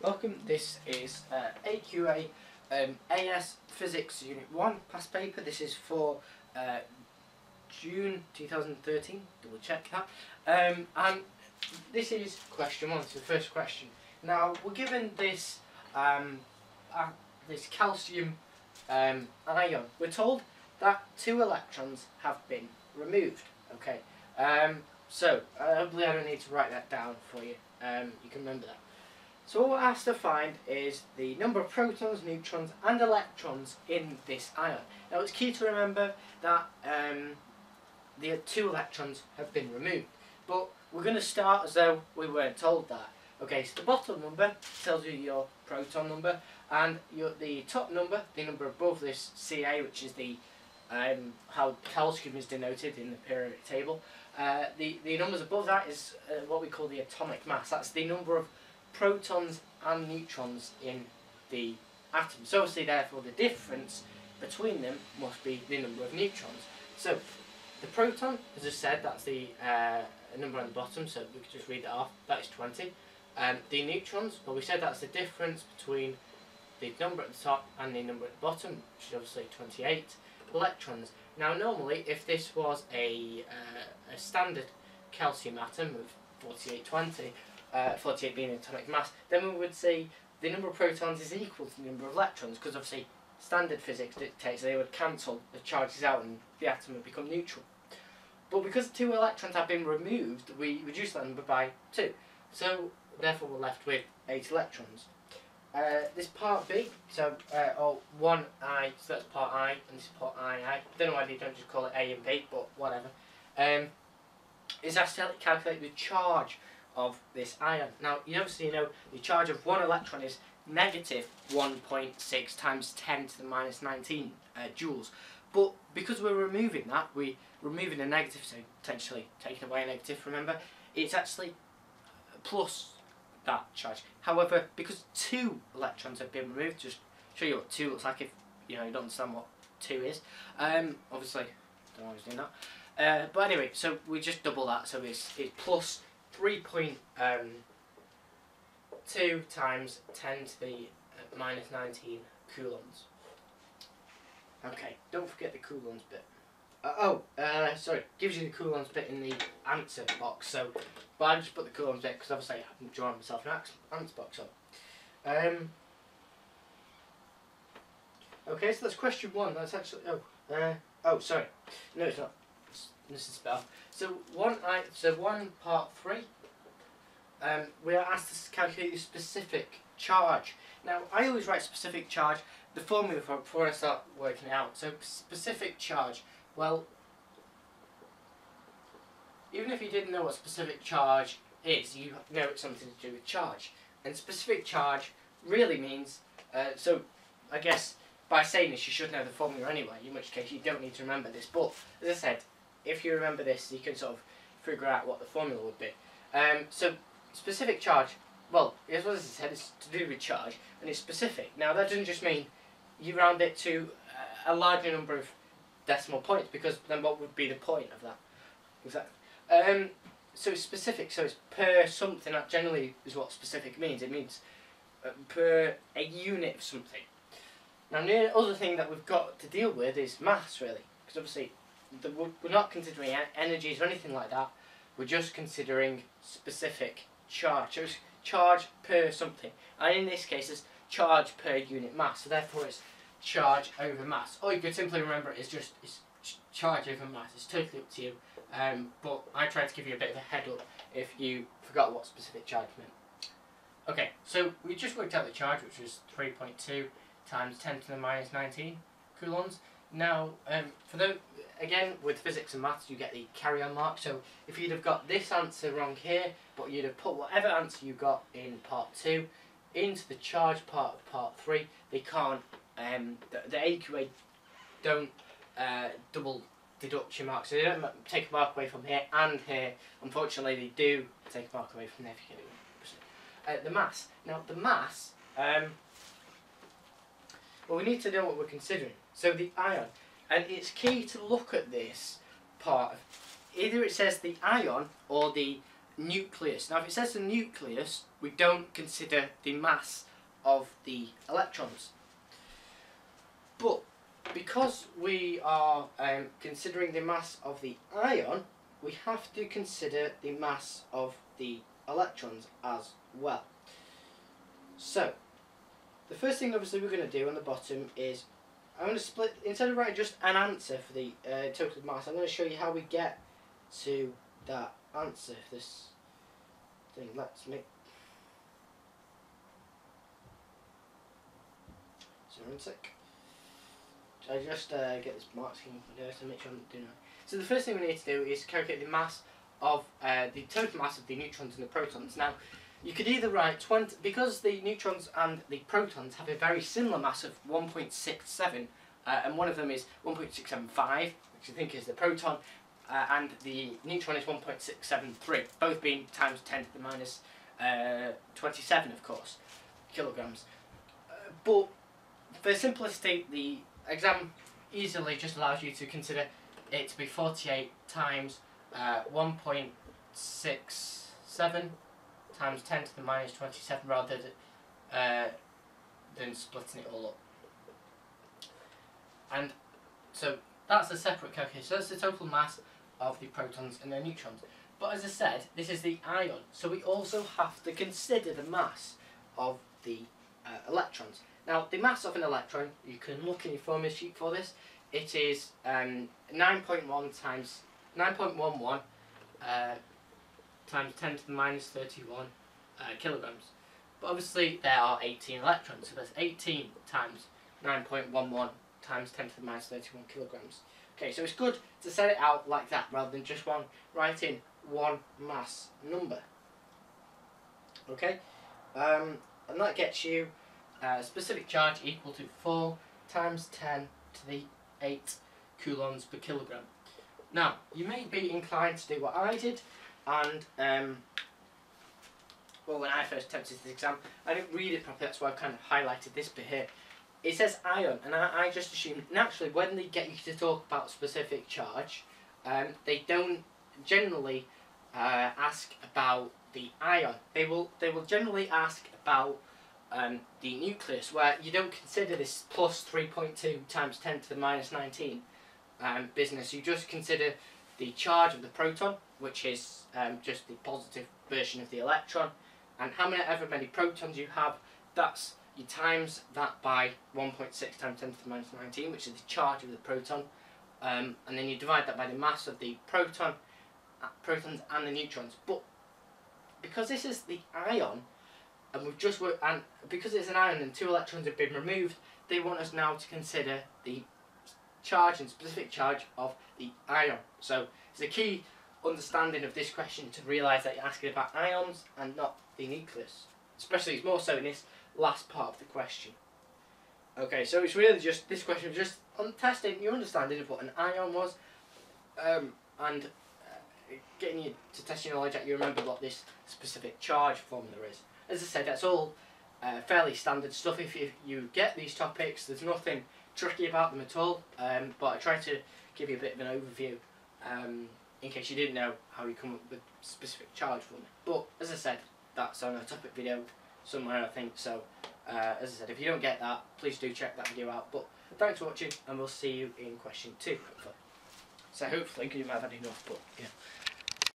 Welcome, this is AQA AS Physics Unit 1 past paper. This is for June 2013, double check that. And this is question 1, so the first question. Now, we're given this this calcium ion. We're told that 2 electrons have been removed, okay? So, hopefully I don't need to write that down for you. You can remember that. So what we're asked to find is the number of protons, neutrons and electrons in this ion. Now it's key to remember that the 2 electrons have been removed. But we're going to start as though we weren't told that. Okay, so the bottom number tells you your proton number, and the top number, the number above this Ca, which is the how calcium is denoted in the periodic table. The numbers above that is what we call the atomic mass. That's the number of protons and neutrons in the atom. So obviously therefore the difference between them must be the number of neutrons. So the proton, as I said, that's the number on the bottom, so we could just read that off, that is 20. The neutrons, well, we said that's the difference between the number at the top and the number at the bottom, which is obviously 28. Electrons. Now normally if this was a standard calcium atom of 4820, 48 being atomic mass, then we would say the number of protons is equal to the number of electrons, because obviously standard physics dictates they would cancel the charges out and the atom would become neutral. But because 2 electrons have been removed, we reduce that number by 2. So therefore we're left with 8 electrons. This part B, so or 1I, so that's part I, and this is part II. I don't know why they don't just call it A and B, but whatever. Is asked to calculate the charge of this ion. Now, you obviously know the charge of 1 electron is negative 1.6 times 10 to the minus 19 joules. But because we're removing that, we're removing a negative, so potentially taking away a negative, remember, it's actually plus that charge. However, because 2 electrons have been removed, just show you what 2 looks like if you don't understand what 2 is. Obviously, don't know why I was doing that. But anyway, so we just double that, so it's plus 3.2 times 10 to the minus 19 coulombs. Okay, don't forget the coulombs bit. Sorry, gives you the coulombs bit in the answer box. So, but I just put the coulombs bit because obviously I haven't drawn myself an answer box up. Okay, so that's question 1. That's actually sorry, no, it's not. This is better. So one part 3. We are asked to calculate the specific charge. Now I always write specific charge, the formula for it, before I start working it out. So specific charge. Well, even if you didn't know what specific charge is, you know it's something to do with charge. And specific charge really means, so I guess by saying this you should know the formula anyway, in which case you don't need to remember this. But as I said, if you remember this, you can sort of figure out what the formula would be. So specific charge, well, as I said, it's to do with charge, and it's specific. Now that doesn't just mean you round it to a larger number of decimal points, because then what would be the point of that? Exactly. So it's specific, so it's per something. That generally is what specific means. It means per a unit of something. Now the other thing that we've got to deal with is mass, really, because obviously we're not considering energies or anything like that. We're just considering specific charge. So it's charge per something, and in this case it's charge per unit mass. So therefore it's charge over mass. Or you could simply remember it as just charge over mass. It's totally up to you. But I tried to give you a bit of a head up if you forgot what specific charge meant. Okay, so we just worked out the charge, which was 3.2 times 10 to the minus 19 coulombs. Now, again, with physics and maths, you get the carry-on mark. So if you'd have got this answer wrong here, but you'd have put whatever answer you got in part 2 into the charge part of part 3, they can't, the AQA don't double deduct your mark. So they don't take a mark away from here and here. Unfortunately, they do take a mark away from there if you get it. The mass. Now, the mass, well, we need to know what we're considering. So the ion, and it's key to look at this part. Either it says the ion or the nucleus. Now if it says the nucleus, we don't consider the mass of the electrons. But because we are considering the mass of the ion, we have to consider the mass of the electrons as well. So, the first thing obviously we're going to do on the bottom is, I'm going to split, instead of writing just an answer for the total mass, I'm going to show you how we get to that answer for this thing. Let's make... Sorry, one sec. I just get this mark scheme to make sure I'm doing it. So the first thing we need to do is calculate the mass of the total mass of the neutrons and the protons. Now, you could either write 20, because the neutrons and the protons have a very similar mass of 1.67, and one of them is 1.675, which I think is the proton, and the neutron is 1.673, both being times 10 to the minus 27, of course, kilograms. But for simplicity, the exam easily just allows you to consider it to be 48 times 1.67 times 10 to the minus 27 rather than splitting it all up. And so that's a separate calculation. So that's the total mass of the protons and the neutrons. But as I said, this is the ion, so we also have to consider the mass of the electrons. Now, the mass of an electron, you can look in your formula sheet for this. It is 9.11 times 10 to the minus 31 kilograms. But obviously there are 18 electrons, so that's 18 times 9.11 times 10 to the minus 31 kilograms. Okay, so it's good to set it out like that rather than just write in one mass number. Okay, and that gets you specific charge equal to 4 times 10 to the 8 coulombs per kilogram. Now, you may be inclined to do what I did, and well, when I first attempted this exam, I didn't read it properly, that's why I've kind of highlighted this bit here. It says ion, and I just assumed, naturally, when they get you to talk about specific charge, they don't generally ask about the ion. They will generally ask about the nucleus, where you don't consider this plus 3.2 times 10 to the minus 19 business. You just consider the charge of the proton, which is just the positive version of the electron, and however many protons you have, that's you times that by 1.6 times 10 to the minus 19, which is the charge of the proton, and then you divide that by the mass of the protons and the neutrons. But because this is the ion, and we've just worked, and because it's an ion and 2 electrons have been removed, they want us now to consider the charge and specific charge of the ion. So it's a key understanding of this question to realise that you're asking about ions and not the nucleus. Especially, it's more so in this last part of the question. Okay, so it's really just, this question was just on testing your understanding of what an ion was, and getting you to test your knowledge that you remember what this specific charge formula is. As I said, that's all fairly standard stuff. If you get these topics, there's nothing tricky about them at all, but I try to give you a bit of an overview in case you didn't know how you come up with specific charge formula. But as I said, that's on a topic video somewhere, I think, so as I said, if you don't get that, please do check that video out. But thanks for watching, and we'll see you in question 2, hopefully. So hopefully, you might have had enough, but yeah.